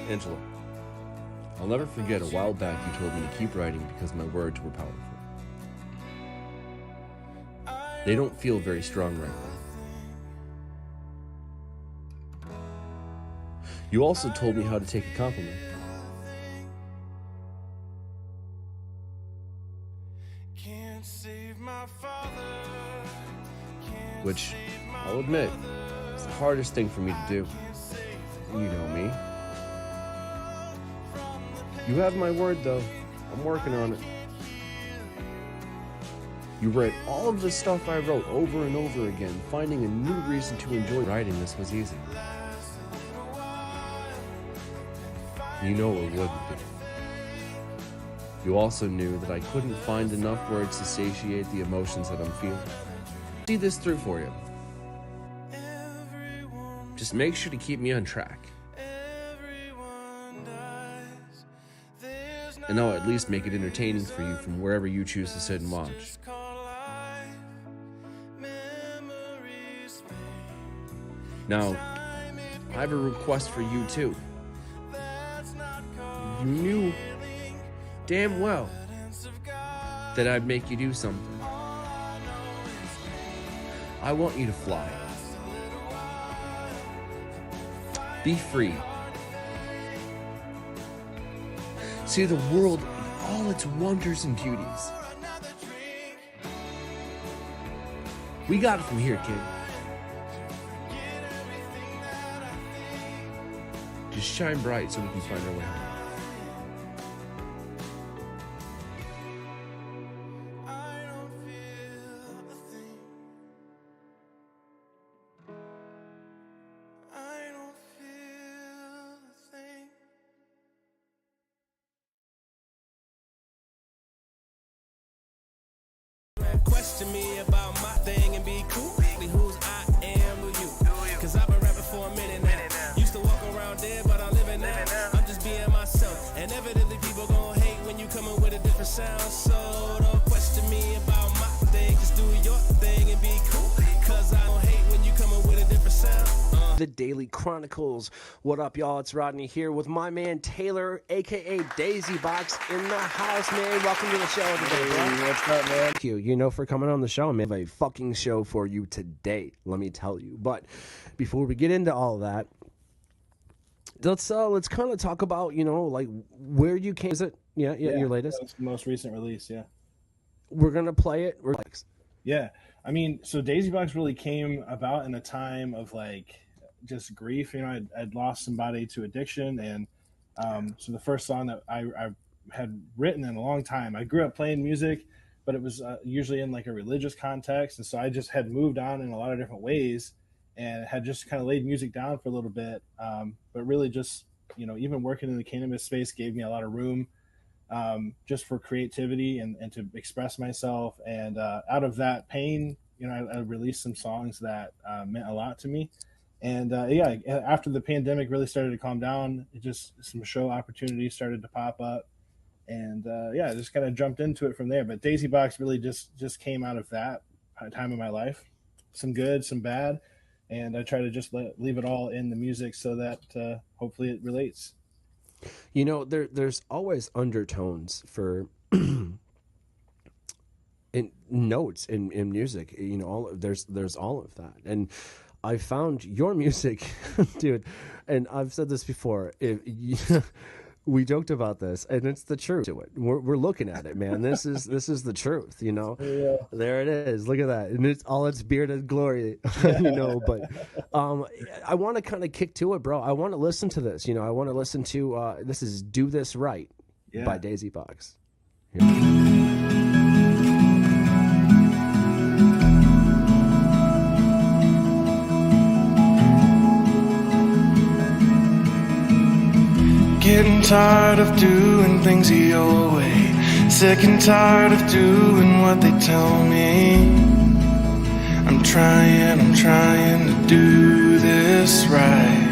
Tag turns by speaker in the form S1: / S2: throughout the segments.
S1: Angela, I'll never forget a while back you told me to keep writing because my words were powerful. They don't feel very strong right now. You also told me how to take a compliment. Which, I'll admit, is the hardest thing for me to do. You know me. You have my word, though. I'm working on it. You read all of the stuff I wrote over and over again, finding a new reason to enjoy writing this was easy. You know it wouldn't be. You also knew that I couldn't find enough words to satiate the emotions that I'm feeling. See this through for you. Just make sure to keep me on track. And I'll at least make it entertaining for you from wherever you choose to sit and watch. Now, I have a request for you too. You knew damn well that I'd make you do something. I want you to fly. Be free. See the world in all its wonders and beauties. We got it from here, kid. Just shine bright so we can find our way home.
S2: Question me about my thing and be cool. Who's I am with you. Cause I've been rapping for a minute now. Used to walk around dead, but I'm living now. I'm just being myself. And evidently people gon' hate when you coming with a different sound. So don't question me about my thing. Just do your thing and be cool. Cause I don't hate when you coming with a different sound.
S3: The Daily Chronicles. What up, y'all? It's Rodney here with my man Taylor, aka DAISYBOX, in the house, man. Welcome to the show today, bro.
S4: Hey, what's up, man?
S3: Thank you, for coming on the show, man. I have a fucking show for you today, let me tell you. But before we get into all of that, let's kind of talk about, like where you came. Is it? Yeah, your latest?
S4: That's the most recent release, yeah.
S3: We're gonna play it.
S4: Yeah, I mean, so DAISYBOX really came about in a time of like just grief. I'd lost somebody to addiction, and so the first song that I had written in a long time. I grew up playing music, but it was usually in like a religious context, and so I just had moved on in a lot of different ways, and had just kind of laid music down for a little bit. But really, just even working in the cannabis space gave me a lot of room just for creativity and to express myself. And out of that pain, I released some songs that meant a lot to me. And after the pandemic really started to calm down, some show opportunities started to pop up, and I just kind of jumped into it from there. But DAISYBOX really just came out of that time of my life, some good, some bad, and I try to just leave it all in the music so that hopefully it relates.
S3: There's always undertones for in notes in music. There's all of that, and I found your music, dude, and I've said this before. We joked about this, and it's the truth to it. We're looking at it, man. This is the truth,
S4: Yeah.
S3: There it is. Look at that, and it's all its bearded glory, But I want to kind of kick to it, bro. I want to listen to this. I want to listen to this is "Do This Right" by DAISYBOX.
S5: Getting tired of doing things your way. Sick and tired of doing what they tell me. I'm trying to do this right.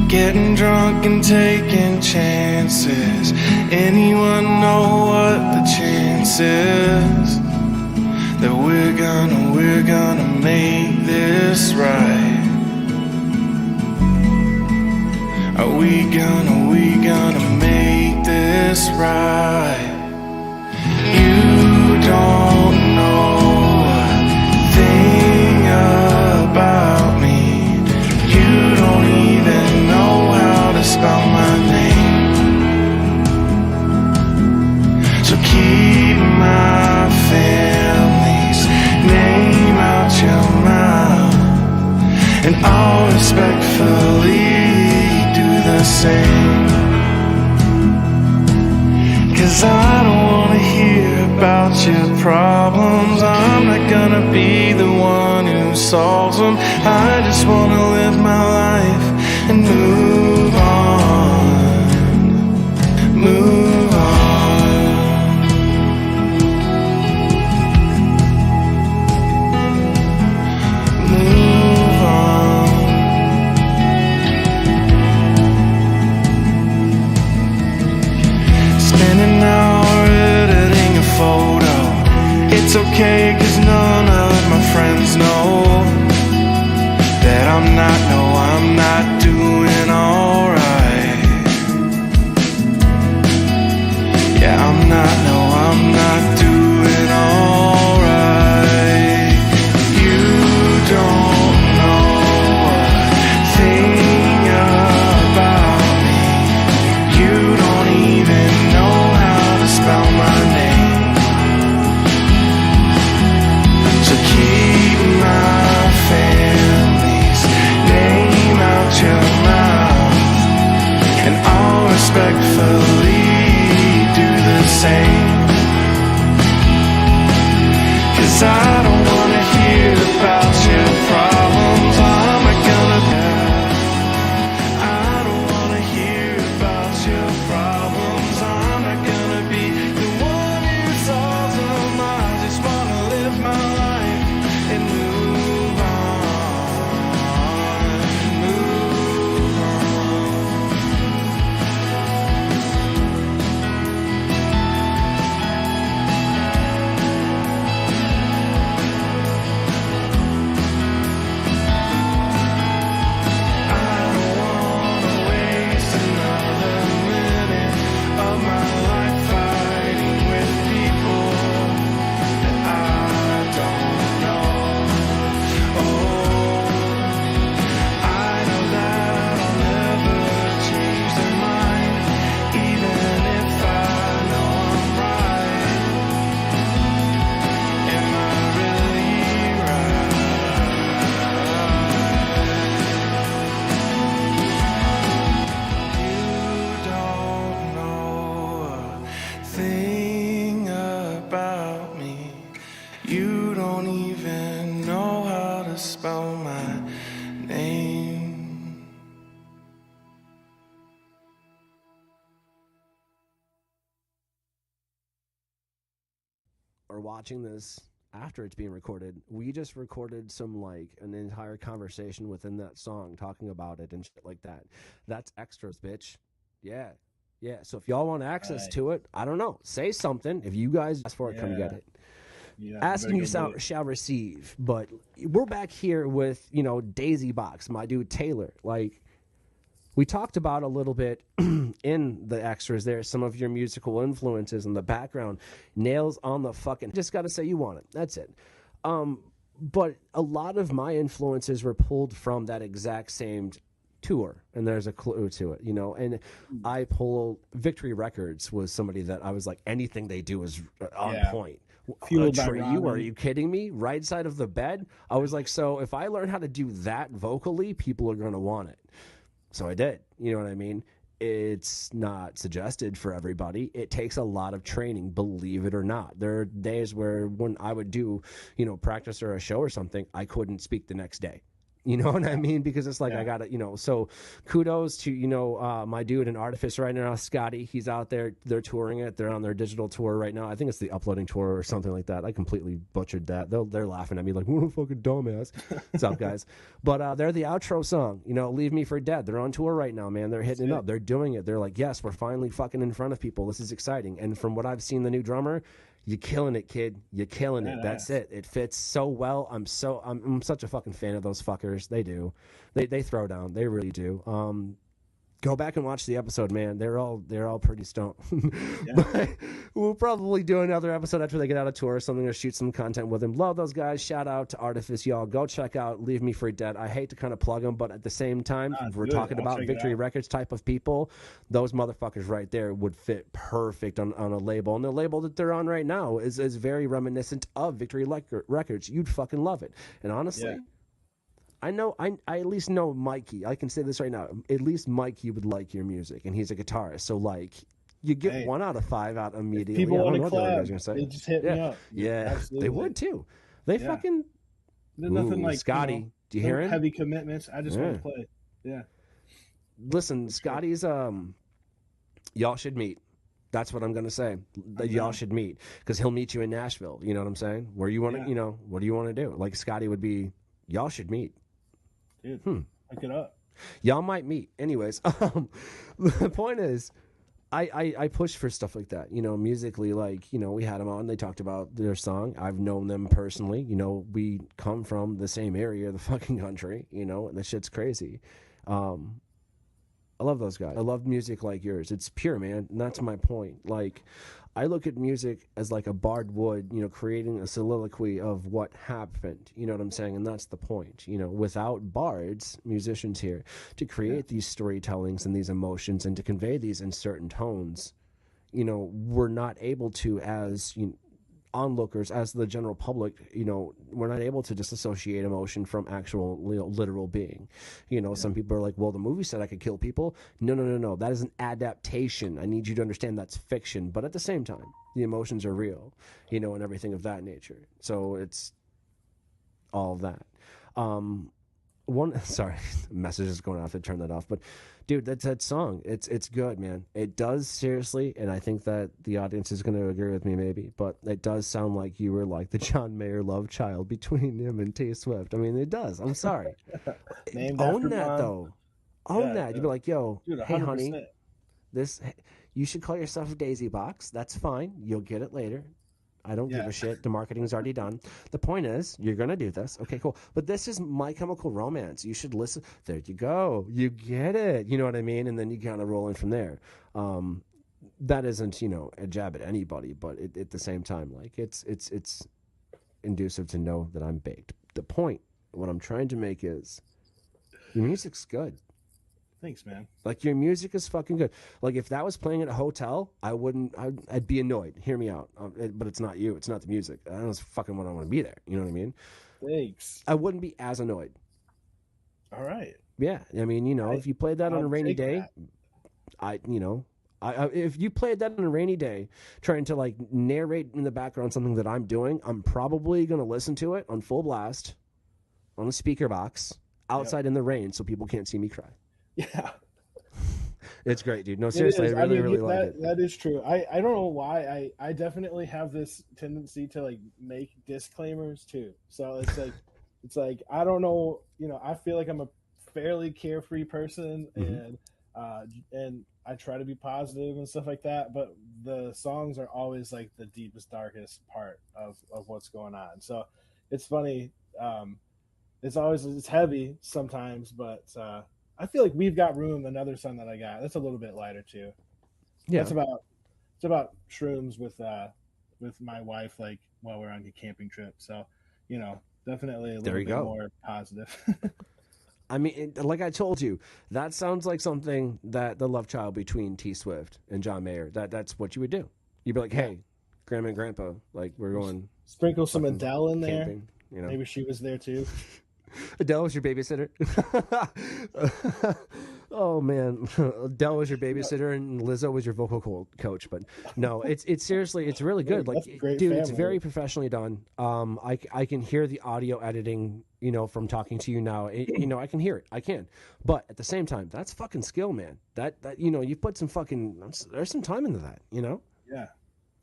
S5: Getting drunk and taking chances. Anyone know what the chance is that we're gonna make this Are we gonna make this right? You don't know a thing about me. You don't even know how to spell my name. So keep my family's name out your mouth, and I'll respectfully do the same. 'Cause I don't wanna hear about your problems. I'm not gonna be the one who solves them. I just wanna live my life and move on. Move on. Move on. Spend an hour editing a photo. It's okay, 'cause none of my friends know that I'm not doing alright. Yeah, I'm not doing alright. You don't know a thing about me. You don't even know how to spell my name. So keep my family's name out your mouth, and I'll respectfully do the same. 'Cause I don't wanna hear about your problems. I'm not gonna. I don't wanna hear about your problems. I'm not gonna be the one who solves them. I just wanna live my life and move on. Move on. I don't wanna waste another minute of my life fighting with people that I don't know. Oh, I know that I'll never change their mind, even if I know I'm right. Am I really right? You don't know a thing about me. You don't even know how to spell my name.
S3: Or watching this after it's being recorded, we just recorded some like an entire conversation within that song talking about it and shit like that. That's extras, bitch. Yeah. Yeah. So if y'all want access
S4: Right.
S3: to it, I don't know. Say something. If you guys ask for it, come get
S4: Yeah.
S3: it.
S4: Yeah,
S3: Asking you
S4: better go get it.
S3: shall receive. But we're back here with, DAISYBOX, my dude Taylor. Like, we talked about a little bit in the extras there, some of your musical influences in the background. Nails on the fucking. Just got to say you want it. That's it. But a lot of my influences were pulled from that exact same tour, and there's a clue to it, and I pull Victory Records was somebody that I was like, anything they do is on
S4: Yeah.
S3: point.
S4: Fueled by
S3: Are
S4: Rodney.
S3: you kidding me? Right side of the bed. I was like, so if I learn how to do that vocally, people are going to want it. So I did. You know what I mean? It's not suggested for everybody. It takes a lot of training, believe it or not. There are days where when I would do, practice or a show or something, I couldn't speak the next day. You know what I mean? Because it's like, I got to, so kudos to, my dude in Artifice right now, Scotty. He's out there. They're touring it. They're on their digital tour right now. I think it's the Uploading Tour or something like that. I completely butchered that. They're laughing at me like, what a fucking dumbass. What's up, guys? But they're the outro song, Leave Me for Dead. They're on tour right now, man. They're hitting it up. They're doing it. They're like, yes, we're finally fucking in front of people. This is exciting. And from what I've seen, the new drummer, you're killing it, kid. You're killing it. That's it. It fits so well. I'm such a fucking fan of those fuckers. They do. They throw down. They really do. Go back and watch the episode, man. They're all pretty stoned. But we'll probably do another episode after they get out of tour or something, or shoot some content with them. Love those guys. Shout out to Artifice, y'all. Go check out Leave Me for Dead. I hate to kind of plug them, but at the same time, if we're talking about Victory Records type of people, those motherfuckers right there would fit perfect on a label. And the label that they're on right now is very reminiscent of Victory Records. You'd fucking love it. And honestly, I at least know Mikey. I can say this right now. At least Mikey would like your music, and he's a guitarist. So, like, you get 1 out of 5 out immediately.
S4: People want to
S3: collab.
S4: They just hit me up.
S3: Yeah,
S4: absolutely.
S3: They would too. They fucking.
S4: There's nothing like
S3: Scotty. Do you hear him?
S4: Heavy commitments. I just want to play. Yeah.
S3: Listen, Scotty's. Y'all should meet. That's what I'm gonna say. Y'all should meet because he'll meet you in Nashville. You know what I'm saying? Where you want to, what do you want to do? Like Scotty would be. Y'all should meet.
S4: Dude, look it up.
S3: Y'all might meet. Anyways, the point is, I push for stuff like that. Musically, like, we had them on. They talked about their song. I've known them personally. We come from the same area of the fucking country, and the shit's crazy. I love those guys. I love music like yours. It's pure, man. And that's my point. Like, I look at music as like a barred wood, creating a soliloquy of what happened. You know what I'm saying? And that's the point. Without bards, musicians here, to create these storytellings and these emotions and to convey these in certain tones, we're not able to, as onlookers, as the general public, we're not able to disassociate emotion from actual literal being. Some people are like, well, the movie said I could kill people. No, that is an adaptation. I need you to understand that's fiction, but at the same time the emotions are real, and everything of that nature. So it's all of that. Sorry, message is going off. I turn that off. But dude, that song, it's good, man. It does, seriously, and I think that the audience is going to agree with me, maybe. But it does sound like you were like the John Mayer love child between him and T Swift. I mean, it does. I'm sorry. Own that though. Own that. You'd be like, yo, dude, hey honey, you should call yourself DAISYBOX. That's fine. You'll get it later. I don't give a shit. The marketing's already done. The point is, you're going to do this. Okay, cool. But this is My Chemical Romance. You should listen. There you go. You get it. You know what I mean? And then you kind of roll in from there. That isn't, a jab at anybody, but at the same time, like, it's inducive to know that I'm baked. The point, what I'm trying to make is, your music's good.
S4: Thanks, man.
S3: Like, your music is fucking good. Like, if that was playing at a hotel, I'd be annoyed. Hear me out. But it's not you. It's not the music. I don't fucking want to be there. You know what I mean?
S4: Thanks.
S3: I wouldn't be as annoyed.
S4: All right.
S3: Yeah. I mean, if you played that on a rainy day, if you played that on a rainy day, trying to, like, narrate in the background something that I'm doing, I'm probably going to listen to it on full blast, on a speaker box, outside in the rain so people can't see me cry.
S4: Yeah.
S3: It's great, dude. No, seriously, I really like it.
S4: That is true. I don't know why. I definitely have this tendency to, like, make disclaimers too. So it's like I don't know, I feel like I'm a fairly carefree person, and I try to be positive and stuff like that, but the songs are always like the deepest, darkest part of what's going on. So it's funny. It's heavy sometimes, but I feel like We've Got Room, another song that I got, that's a little bit lighter too. Yeah, it's about shrooms with my wife, like, while we're on a camping trip. So, definitely a little bit more positive.
S3: I mean, like I told you, that sounds like something that the love child between T Swift and John Mayer. That's what you would do. You'd be like, hey, Grandma and Grandpa, like, we're going.
S4: Sprinkle some Adele in
S3: camping,
S4: there. Maybe she was there too.
S3: Adele was your babysitter. Oh man, Adele was your babysitter and Lizzo was your vocal coach. But no, it's seriously, it's really good. Like, dude, family. It's very professionally done. I can hear the audio editing, from talking to you now. I can hear it. I can. But at the same time, that's fucking skill, man. That you put some there's some time into that.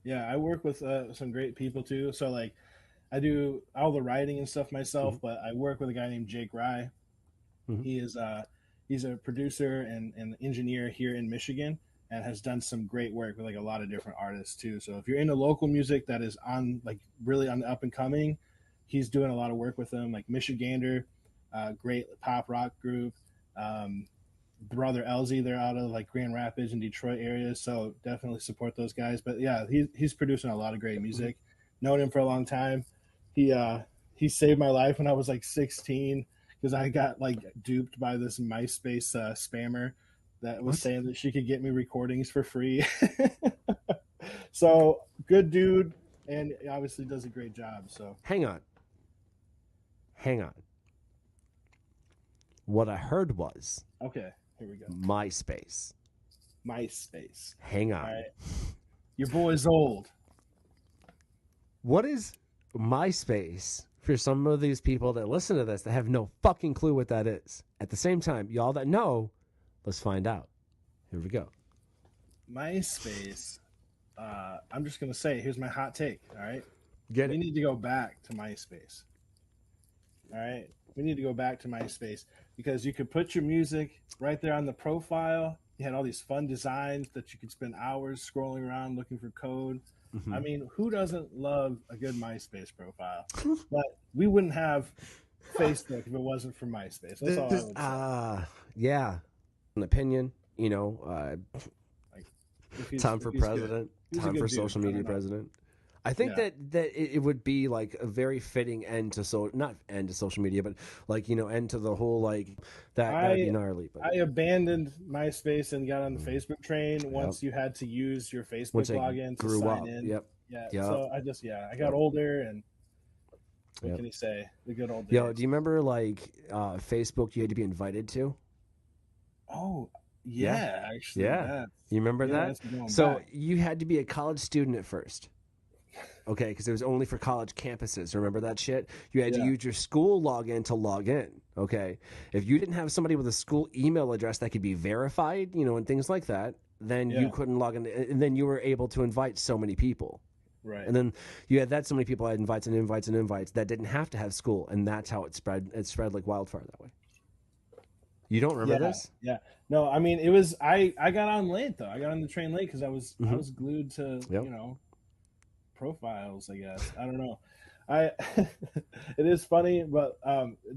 S4: Yeah. I work with some great people too. So, like, I do all the writing and stuff myself, but I work with a guy named Jake Rye. He is he's a producer and engineer here in Michigan and has done some great work with, like, a lot of different artists too. So if you're into local music that is really on the up and coming, he's doing a lot of work with them, like Michigander, great pop rock group. brother Elsie. They're out of like Grand Rapids and Detroit area, so definitely support those guys. But yeah, he's producing a lot of great music. Known him for a long time. He saved my life when I was like 16 because I got like duped by this MySpace spammer that was saying that she could get me recordings for free. So good dude, and obviously does a great job. So
S3: Hang on. What I heard was
S4: okay, here we go.
S3: MySpace.
S4: All
S3: Hang on.
S4: right, your boy's old.
S3: What is MySpace for some of these people that listen to this that have no fucking clue what that is? At the same time, y'all that know, let's find out. Here we go.
S4: MySpace. I'm just gonna say, here's my hot take. All right,
S3: Get
S4: we
S3: it?
S4: need to go back to MySpace. All right, we need to go back to MySpace because you could put your music right there on the profile. You had all these fun designs that you could spend hours scrolling around looking for code. I mean, who doesn't love a good MySpace profile? But we wouldn't have Facebook if it wasn't for MySpace. That's all I would say.
S3: Yeah. An opinion, you know,
S4: Like, if he's-
S3: time
S4: if
S3: for
S4: he's good.
S3: president,
S4: He's a
S3: time
S4: good
S3: for
S4: dude.
S3: social
S4: I don't
S3: media
S4: know.
S3: president. I think
S4: Yeah.
S3: that it would be like a very fitting end to not end to social media, but like, you know, end to the whole like that'd be gnarly. But
S4: I abandoned MySpace and got on the Facebook train once you had to use your Facebook
S3: once I
S4: login to
S3: grew
S4: sign
S3: up,
S4: in.
S3: yep.
S4: Yeah.
S3: Yep.
S4: So I got older, and what
S3: Yep.
S4: can you say? The good old days.
S3: Yo, do you remember like Facebook you had to be invited to?
S4: Oh, yeah, actually.
S3: Yeah.
S4: that's-
S3: You remember
S4: yeah,
S3: that?
S4: that's going
S3: So
S4: back.
S3: you had to be a college student at first. Okay, because it was only for college campuses. Remember that shit? You had to
S4: Yeah.
S3: use your school login to log in. Okay, if you didn't have somebody with a school email address that could be verified, you know, and things like that, then you
S4: Yeah.
S3: couldn't log in. And then you were able to invite so many people.
S4: Right.
S3: And then you had that so many people had invites and invites and invites that didn't have to have school, and that's how it spread. It spread like wildfire that way. You don't remember this?
S4: Yeah. No, I mean, it was I got on late though. I got on the train late because I was
S3: Mhm.
S4: glued to
S3: Yep.
S4: you know profiles. I guess I don't know. I it is funny, but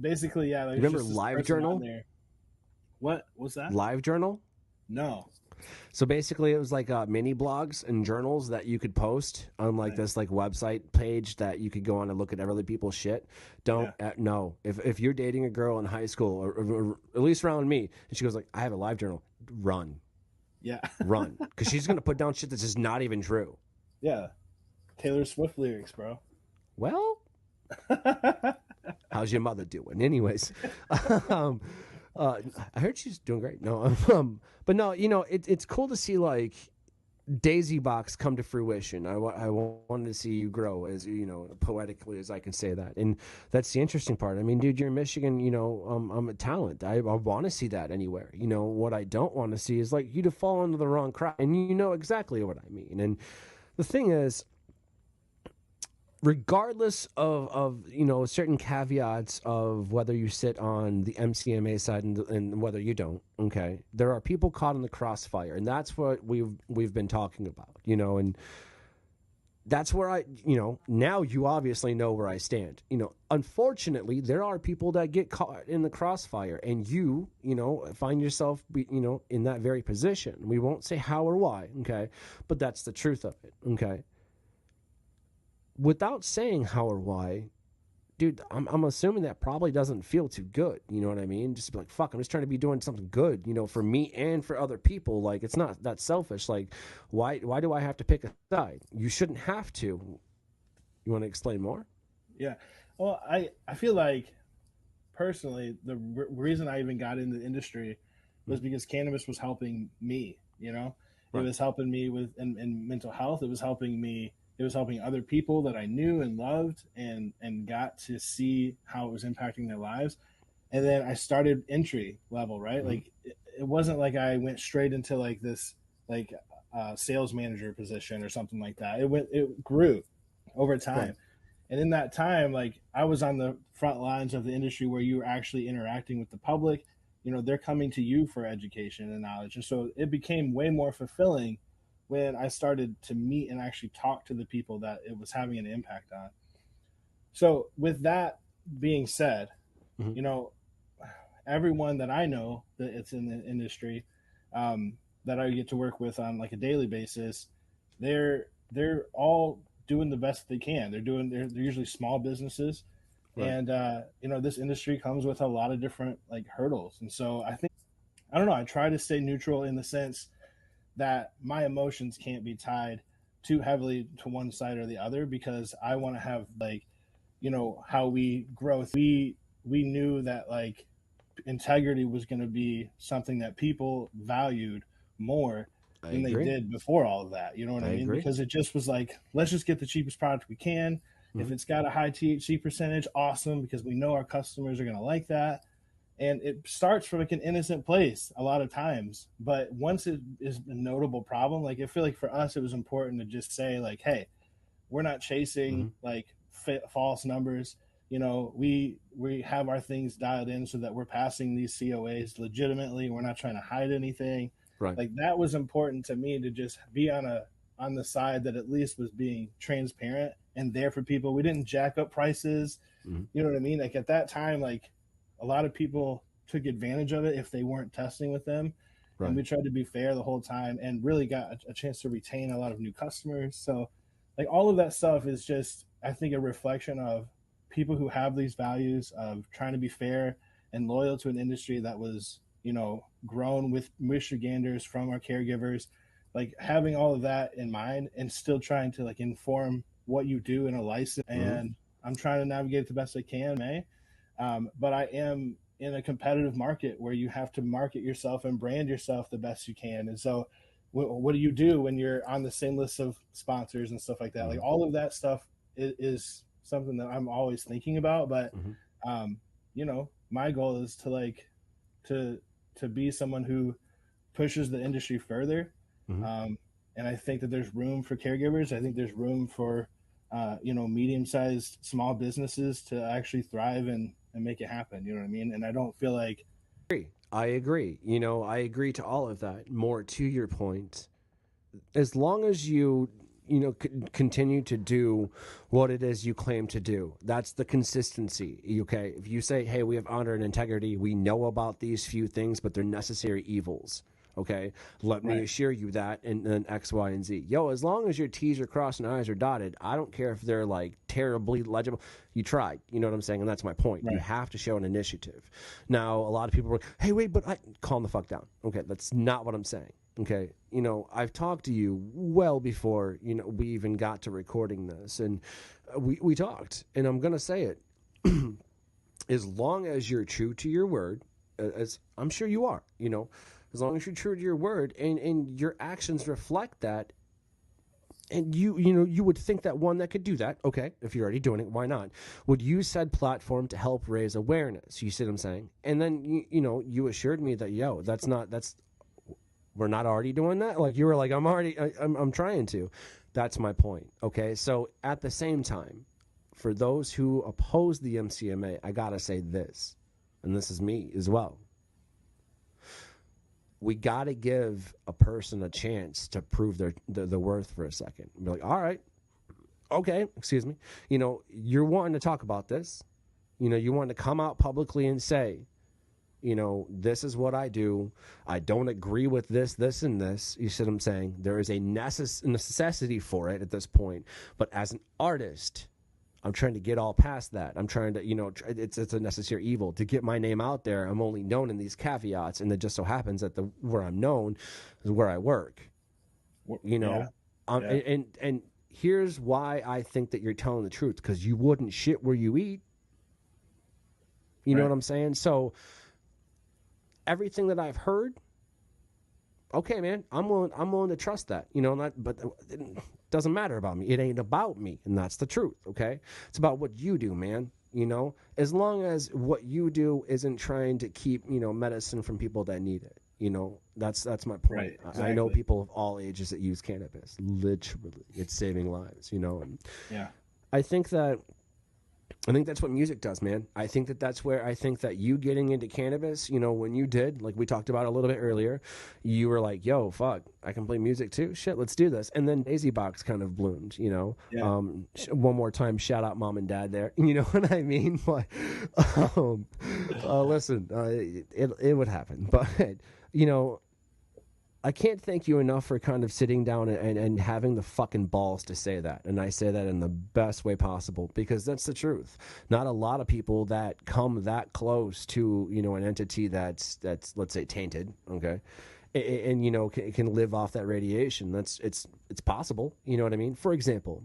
S4: basically, yeah. there's
S3: Remember
S4: just this
S3: Live
S4: person
S3: Journal?
S4: on there. What was that?
S3: Live Journal.
S4: No.
S3: So basically, it was like mini blogs and journals that you could post on like
S4: Right.
S3: this like website page that you could go on and look at other people's shit. Don't no. If you're dating a girl in high school or at least around me, and she goes like, "I have a live journal," run,
S4: Yeah.
S3: run, because she's gonna put down shit that's just not even true.
S4: Yeah. Taylor Swift lyrics, bro.
S3: Well, how's your mother doing? Anyways, I heard she's doing great. No, but no, you know, it's cool to see like DAISYBOX come to fruition. I wanted to see you grow, as you know, poetically as I can say that, and that's the interesting part. I mean, dude, you're in Michigan. You know, I'm a talent. I want to see that anywhere. You know, what I don't want to see is like you to fall into the wrong crowd, and you know exactly what I mean. And the thing is, regardless of you know certain caveats of whether you sit on the MCMA side and whether you don't, okay, there are people caught in the crossfire, and that's what we've been talking about, you know, and that's where I, you know, now you obviously know where I stand. You know, unfortunately, there are people that get caught in the crossfire, and you know, find yourself, you know, in that very position. We won't say how or why, okay, but that's the truth of it, okay. Without saying how or why, dude, I'm assuming that probably doesn't feel too good. You know what I mean? Just be like, fuck, I'm just trying to be doing something good, you know, for me and for other people. Like, it's not that selfish. Like, why do I have to pick a side? You shouldn't have to. You want to explain more?
S4: Yeah. Well, I feel like personally the reason I even got into the industry was because cannabis was helping me. You know,
S3: Right.
S4: it was helping me with in mental health. It was helping me. It was helping other people that I knew and loved, and got to see how it was impacting their lives. And then I started entry level, right?
S3: Mhm.
S4: Like it wasn't like I went straight into like this like sales manager position or something like that. It grew over time.
S3: Right.
S4: And in that time, like I was on the front lines of the industry where you were actually interacting with the public. You know, they're coming to you for education and knowledge. And so it became way more fulfilling when I started to meet and actually talk to the people that it was having an impact on. So with that being said,
S3: Mhm.
S4: you know, everyone that I know that it's in the industry, that I get to work with on like a daily basis, they're all doing the best they can. They're usually small businesses,
S3: Right.
S4: and this industry comes with a lot of different like hurdles. And so I don't know, I try to stay neutral in the sense that my emotions can't be tied too heavily to one side or the other, because I want to have like, how we grow. We knew that like integrity was going to be something that people valued more
S3: I
S4: than they
S3: agree.
S4: did before all of that. You know what I
S3: I
S4: mean?
S3: agree.
S4: Because it just was like, let's just get the cheapest product we can. If it's got a high THC percentage, awesome, because we know our customers are going to like that. And it starts from like an innocent place a lot of times, but once it is a notable problem, like I feel like for us it was important to just say like, hey, we're not chasing like false numbers. We have our things dialed in so that we're passing these COAs legitimately. We're not trying to hide anything.
S3: Right.
S4: Like that was important to me, to just be on the side that at least was being transparent and there for people. We didn't jack up prices. You know what I mean? Like at that time, like a lot of people took advantage of it if they weren't testing with them.
S3: Right.
S4: And we tried to be fair the whole time and really got a chance to retain a lot of new customers. So like all of that stuff is just, I think, a reflection of people who have these values of trying to be fair and loyal to an industry that was, grown with Michiganders from our caregivers, like having all of that in mind and still trying to like inform what you do in a license. And I'm trying to navigate it the best I can, but I am in a competitive market where you have to market yourself and brand yourself the best you can. And so what do you do when you're on the same list of sponsors and stuff like that? Like all of that stuff is something that I'm always thinking about. But, my goal is to like, to be someone who pushes the industry further. And I think that there's room for caregivers. I think there's room for, medium-sized small businesses to actually thrive and make it happen. You know what I mean? And I don't feel like,
S3: I agree. I agree to all of that. More to your point, as long as you continue to do what it is you claim to do, that's the consistency. Okay, if you say, hey, we have honor and integrity, we know about these few things, but they're necessary evils. Okay, let me assure you that, and then X, Y, and Z. As long as your T's are crossed and I's are dotted, I don't care if they're like terribly legible. You tried, you know what I'm saying? And that's my point. You have to show an initiative. Now, a lot of people are like, hey, wait, but calm the fuck down. Okay, that's not what I'm saying. Okay, I've talked to you well before, we even got to recording this, and we talked, and I'm going to say it. As long as you're true to your word, as I'm sure you are, as long as you're true to your word and your actions reflect that, and you would think that one that could do that, okay, if you're already doing it, why not? Would use said platform to help raise awareness, you see what I'm saying? And then, you assured me that, we're not already doing that? Like, you were like, I'm trying to. That's my point, okay? So, at the same time, for those who oppose the MCMA, I gotta say this, and this is me as well. We got to give a person a chance to prove their worth for a second. Be like, all right, okay, excuse me. You're wanting to talk about this. You want to come out publicly and say, this is what I do. I don't agree with this, and this. You see what I'm saying? There is a necessity for it at this point. But as an artist, I'm trying to get all past that. I'm trying to, it's a necessary evil. To get my name out there, I'm only known in these caveats, and it just so happens that where I'm known is where I work. And here's why I think that you're telling the truth, because you wouldn't shit where you eat. You know what I'm saying? So everything that I've heard, okay, man, I'm willing to trust that. But it doesn't matter about me. It ain't about me, and that's the truth. Okay, it's about what you do, man. As long as what you do isn't trying to keep medicine from people that need it. That's my point.
S4: Right, exactly.
S3: I know people of all ages that use cannabis. Literally, it's saving lives. And
S4: yeah,
S3: I think that I think that's what music does, man. I think that's where I think that you getting into cannabis, you know, when you did, like we talked about a little bit earlier, you were like, yo, fuck, I can play music too. Shit, let's do this. And then DAISYBOX kind of bloomed, you know.
S4: Yeah.
S3: One more time, shout out mom and dad there. You know what I mean? But, listen, it would happen. But, you know, I can't thank you enough for kind of sitting down and having the fucking balls to say that. And I say that in the best way possible, because that's the truth. Not a lot of people that come that close to, you know, an entity that's let's say tainted, okay? And you know, can live off that radiation. It's possible, you know what I mean? For example,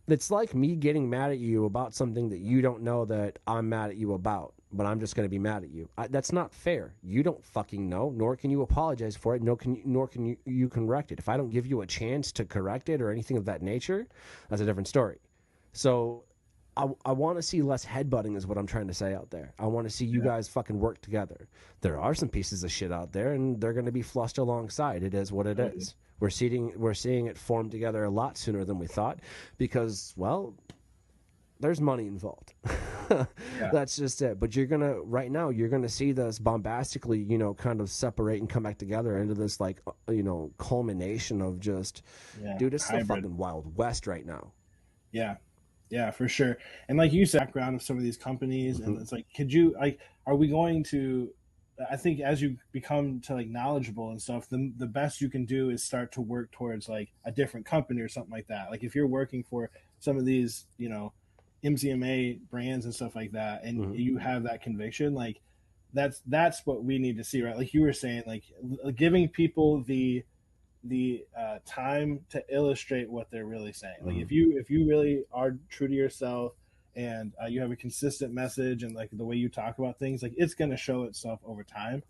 S3: it's like me getting mad at you about something that you don't know that I'm mad at you about, but I'm just going to be mad at you. That's not fair. You don't fucking know, nor can you apologize for it, nor can you correct it. If I don't give you a chance to correct it or anything of that nature, that's a different story. So I want to see less headbutting is what I'm trying to say out there. I want to see you guys fucking work together. There are some pieces of shit out there, and they're going to be flushed alongside. It is what it is. We're seeing it form together a lot sooner than we thought because, well, there's money involved. That's just it. But right now you're gonna see this bombastically, you know, kind of separate and come back together into this, like, you know, culmination of just, dude, it's the fucking Wild West right now.
S4: Yeah, for sure. And like you said, background of some of these companies, and it's like, are we going to? I think as you become to like knowledgeable and stuff, the best you can do is start to work towards like a different company or something like that. Like if you're working for some of these, you know, MCMA brands and stuff like that, and you have that conviction, like that's what we need to see, right? Like you were saying, like giving people the time to illustrate what they're really saying. Like if you really are true to yourself and you have a consistent message and like the way you talk about things, like it's going to show itself over time,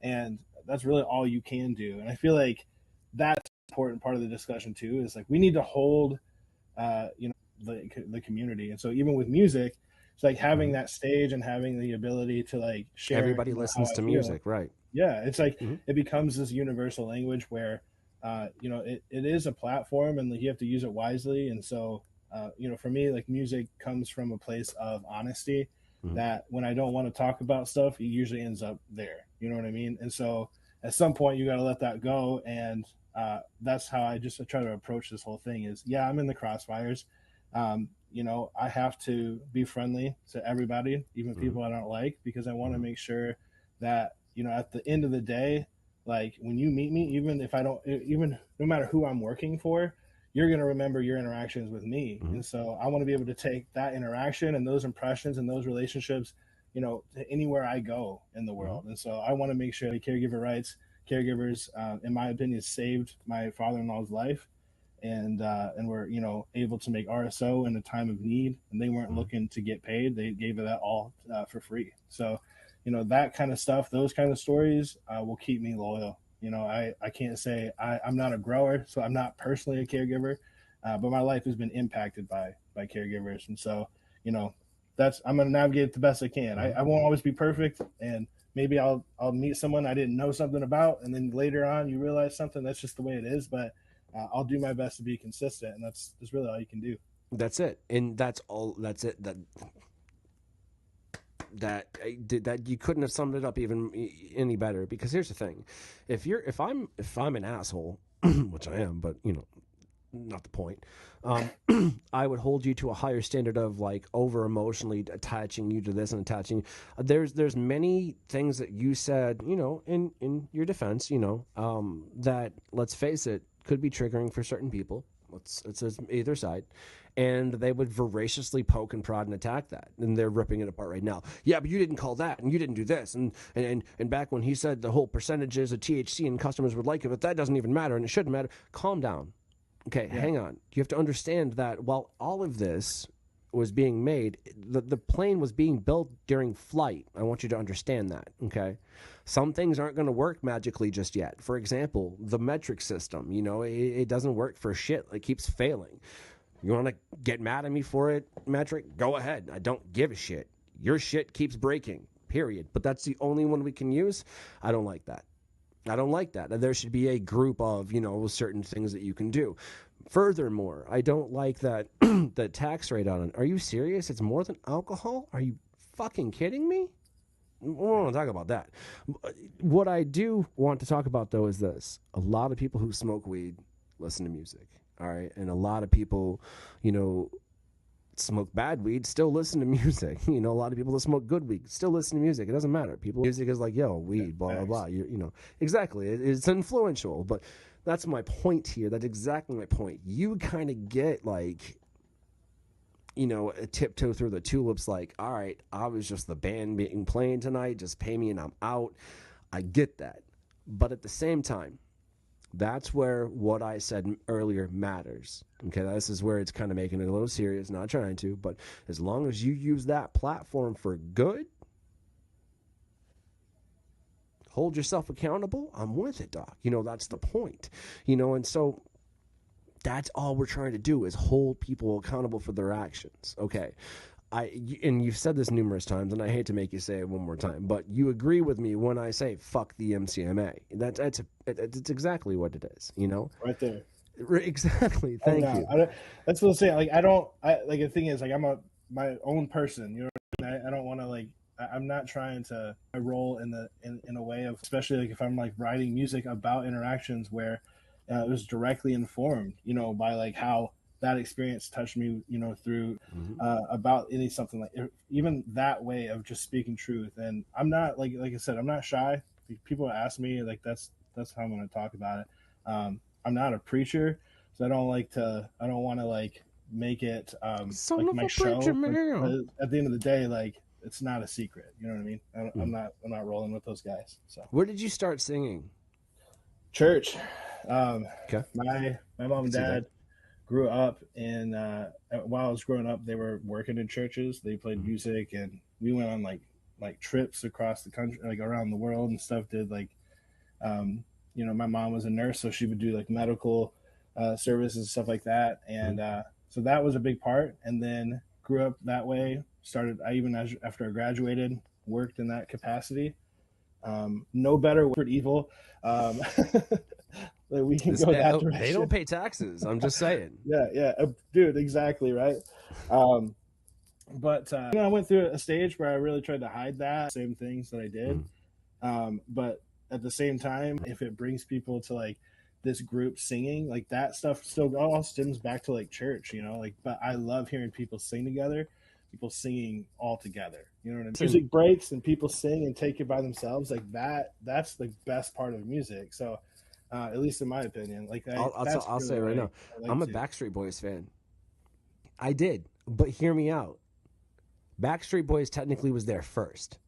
S4: and that's really all you can do. And I feel like that's an important part of the discussion too, is like we need to hold you know, the community. And so even with music, it's like having that stage and having the ability to like share.
S3: Everybody listens to music, right?
S4: Yeah, it's like it becomes this universal language where you know, it is a platform, and like you have to use it wisely. And so you know, for me, like music comes from a place of honesty, that when I don't want to talk about stuff, it usually ends up there. You know what I mean? And so at some point you got to let that go. And that's how I try to approach this whole thing is, I'm in the crossfires. You know, I have to be friendly to everybody, even people I don't like, because I want to make sure that, you know, at the end of the day, like when you meet me, even if I don't, even no matter who I'm working for, you're going to remember your interactions with me. And so I want to be able to take that interaction and those impressions and those relationships, you know, to anywhere I go in the world. And so I want to make sure the caregiver rights, caregivers, in my opinion, saved my father-in-law's life. And we're, you know, able to make RSO in a time of need, and they weren't looking to get paid. They gave that all for free. So, you know, that kind of stuff, those kind of stories will keep me loyal. You know, I can't say I'm not a grower, so I'm not personally a caregiver, but my life has been impacted by caregivers. And so, you know, I'm going to navigate it the best I can. I won't always be perfect, and maybe I'll meet someone I didn't know something about, and then later on you realize something. That's just the way it is. But I'll do my best to be consistent, and that's really all you can do.
S3: That's it, and that's all. That's it. That you couldn't have summed it up even any better. Because here's the thing: if I'm an asshole, which I am, but you know, not the point. I would hold you to a higher standard of like over emotionally attaching you to this and attaching. There's many things that you said, you know, in your defense, you know, that, let's face it, could be triggering for certain people. It's either side, and they would voraciously poke and prod and attack that, and they're ripping it apart right now. Yeah, but you didn't call that, and you didn't do this, and back when he said the whole percentages of THC and customers would like it, but that doesn't even matter, and it shouldn't matter. Calm down. Okay, hang on. You have to understand that while all of this was being made, the plane was being built during flight. I want you to understand that, okay? Some things aren't going to work magically just yet. For example, the metric system, you know, it doesn't work for shit. It keeps failing. You want to get mad at me for it, metric? Go ahead. I don't give a shit. Your shit keeps breaking, period. But that's the only one we can use? I don't like that. I don't like that. There should be a group of, you know, certain things that you can do. Furthermore, I don't like that the tax rate on it. Are you serious? It's more than alcohol? Are you fucking kidding me? We don't want to talk about that. What I do want to talk about, though, is this. A lot of people who smoke weed listen to music, all right? And a lot of people, smoke bad weed still listen to music. A lot of people that smoke good weed still listen to music. It doesn't matter. Music is like, yo, weed, blah, blah, blah. Exactly. It's influential, but that's my point here. That's exactly my point. You kind of get like, a tiptoe through the tulips, like, all right, I was just the band being playing tonight, just pay me and I'm out. I get that. But at the same time, that's where what I said earlier matters. Okay, this is where it's kind of making it a little serious, not trying to, but as long as you use that platform for good, hold yourself accountable, I'm with it, Doc. That's the point. And so that's all we're trying to do is hold people accountable for their actions. Okay. And you've said this numerous times, and I hate to make you say it one more time, but you agree with me when I say fuck the MCMA. That's exactly what it is,
S4: Right there.
S3: Exactly. Thank you.
S4: That's what I'm saying. Like, the thing is, like, I'm my own person. I don't want to, like, I'm not trying to roll in a way of, especially like if I'm like writing music about interactions where it was directly informed, by like how that experience touched me, through about something like even that way of just speaking truth. And I'm not like I said, I'm not shy. People ask me, like, that's how I'm going to talk about it. I'm not a preacher, so I don't want to like make it like my show. At the end of the day, like, it's not a secret. You know what I mean? I'm not rolling with those guys. So
S3: where did you start singing?
S4: Church.
S3: Okay.
S4: My mom and dad grew up in while I was growing up, they were working in churches. They played music, and we went on like trips across the country, like around the world and stuff. Did like my mom was a nurse, so she would do like medical services and stuff like that. And so that was a big part. And then grew up that way. After I graduated, worked in that capacity. No better word evil. We can go that direction.
S3: They don't pay taxes. I'm just saying.
S4: Yeah, dude, exactly right. But I went through a stage where I really tried to hide that same things that I did. But at the same time, if it brings people to like this group singing, like that stuff still all stems back to like church, but I love hearing people sing together, people singing all together. You know what I mean? Music breaks and people sing and take it by themselves. Like that's the best part of music. So at least in my opinion, like
S3: I'll say right now, I'm a Backstreet Boys fan. I did, but hear me out. Backstreet Boys technically was there first.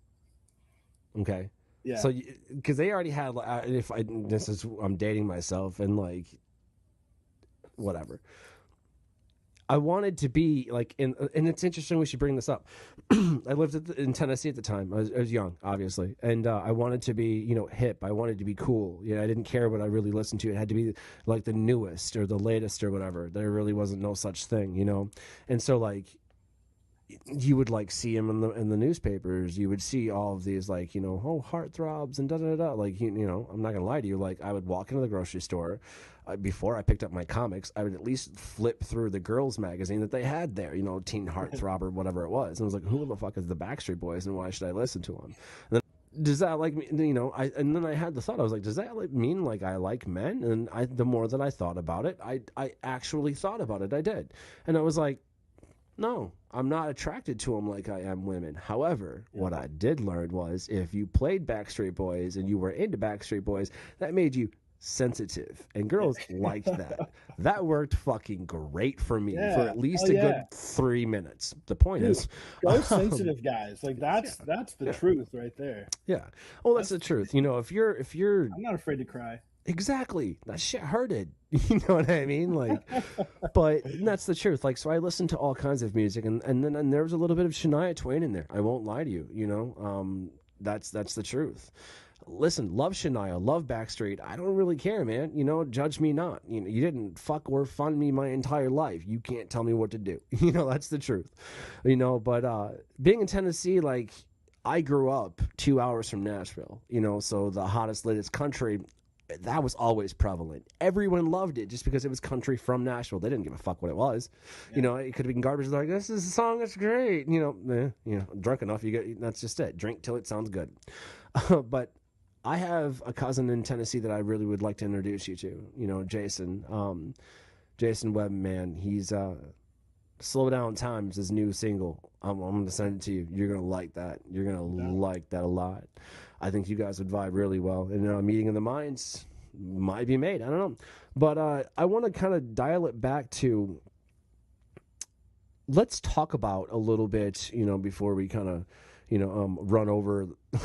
S3: Okay.
S4: Yeah.
S3: So, because they already had, I'm dating myself and like, whatever. I wanted to be like and it's interesting. We should bring this up. I lived in Tennessee at the time. I was young, obviously, and I wanted to be, hip. I wanted to be cool. I didn't care what I really listened to. It had to be like the newest or the latest or whatever. There really wasn't no such thing, And so like, you would like see him in the newspapers. You would see all of these like, heartthrobs and da da da. Like, I'm not gonna lie to you. Like, I would walk into the grocery store before I picked up my comics. I would at least flip through the girls' magazine that they had there. Teen Heartthrob or whatever it was. And I was like, who the fuck is the Backstreet Boys and why should I listen to them? And then, does that like me? And then I had the thought. I was like, does that mean like I like men? And the more that I thought about it, I actually thought about it. I did, and I was like, no, I'm not attracted to them like I am women. However, what I did learn was if you played Backstreet Boys and you were into Backstreet Boys, that made you sensitive. And girls liked that. That worked fucking great for me for at least a good 3 minutes. The point is,
S4: those sensitive guys, like that's the truth right there.
S3: Yeah. Oh, that's the truth. If you're
S4: I'm not afraid to cry.
S3: Exactly. That shit hurted. You know what I mean? Like, but that's the truth. Like, so I listened to all kinds of music, and then there was a little bit of Shania Twain in there. I won't lie to you. That's the truth. Listen, love Shania, love Backstreet. I don't really care, man. Judge me not. You didn't fuck or fund me my entire life. You can't tell me what to do. That's the truth. But being in Tennessee, like, I grew up 2 hours from Nashville. So the hottest, latest country. that was always prevalent. Everyone loved it just because it was country from Nashville. They didn't give a fuck what it was. You know, it could have been garbage. Like, this is a song that's great. You know, drunk enough, that's just it. Drink till it sounds good. But I have a cousin in Tennessee that I really would like to introduce you to. You know, Jason. Jason Webb, man, he's Slow Down Time's his new single. I'm going to send it to you. You're going to like that. You're going to like that a lot. I think you guys would vibe really well. And a meeting of the minds might be made. I don't know. But I want to kind of dial it back to, let's talk about a little bit, before we kind of,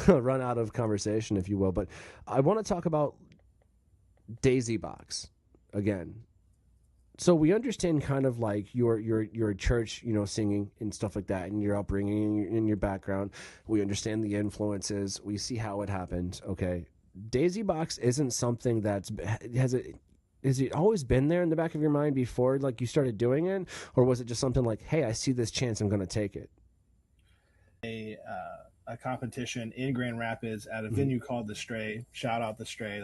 S3: run out of conversation, if you will. But I want to talk about DAISYBOX again. So we understand kind of like your church, singing and stuff like that, and your upbringing and your background. We understand the influences. We see how it happened. Okay, DAISYBOX isn't something has it always been there in the back of your mind before, like, you started doing it, or was it just something like, hey, I see this chance, I'm going to take it?
S4: A competition in Grand Rapids at a venue called The Stray. Shout out The Stray.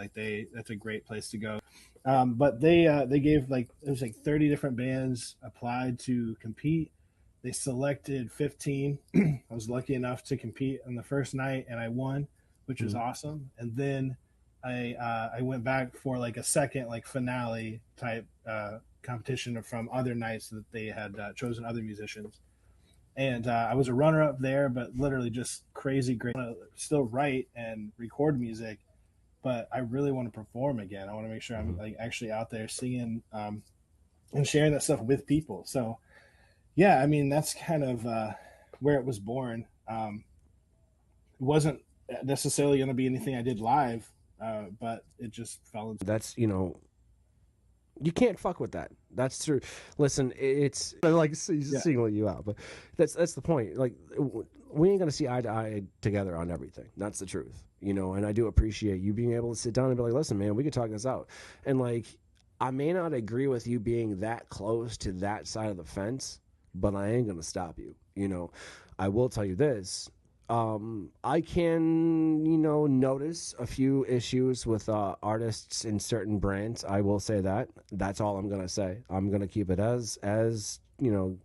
S4: That's a great place to go. But they gave it was 30 different bands applied to compete. They selected 15. I was lucky enough to compete on the first night, and I won, which was awesome. And then I went back for a second finale type competition from other nights that they had chosen other musicians. And I was a runner-up there, but literally just crazy great. I still write and record music, but I really want to perform again. I want to make sure I'm actually out there singing and sharing that stuff with people. So, yeah, I mean, that's kind of where it was born. It wasn't necessarily going to be anything I did live, but it just fell into.
S3: That's, you can't fuck with that. That's true. Listen, it's like singling you out, but that's the point. Like, we ain't gonna see eye to eye together on everything. That's the truth, And I do appreciate you being able to sit down and be like, listen, man, we could talk this out. And I may not agree with you being that close to that side of the fence, but I ain't gonna stop you. I will tell you this. I can, notice a few issues with artists in certain brands. I will say that. That's all I'm going to say. I'm going to keep it as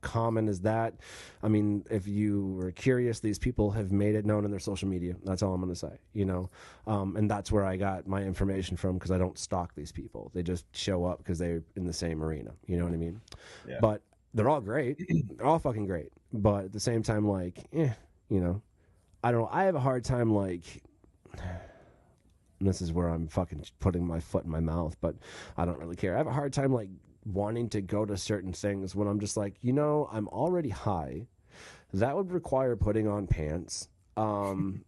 S3: common as that. I mean, if you were curious, these people have made it known in their social media. That's all I'm going to say, and that's where I got my information from, because I don't stalk these people. They just show up because they're in the same arena. You know what I mean? Yeah. But they're all great. They're all fucking great. But at the same time, I don't know. I have a hard time, this is where I'm fucking putting my foot in my mouth, but I don't really care. I have a hard time, wanting to go to certain things when I'm just I'm already high. That would require putting on pants. Who's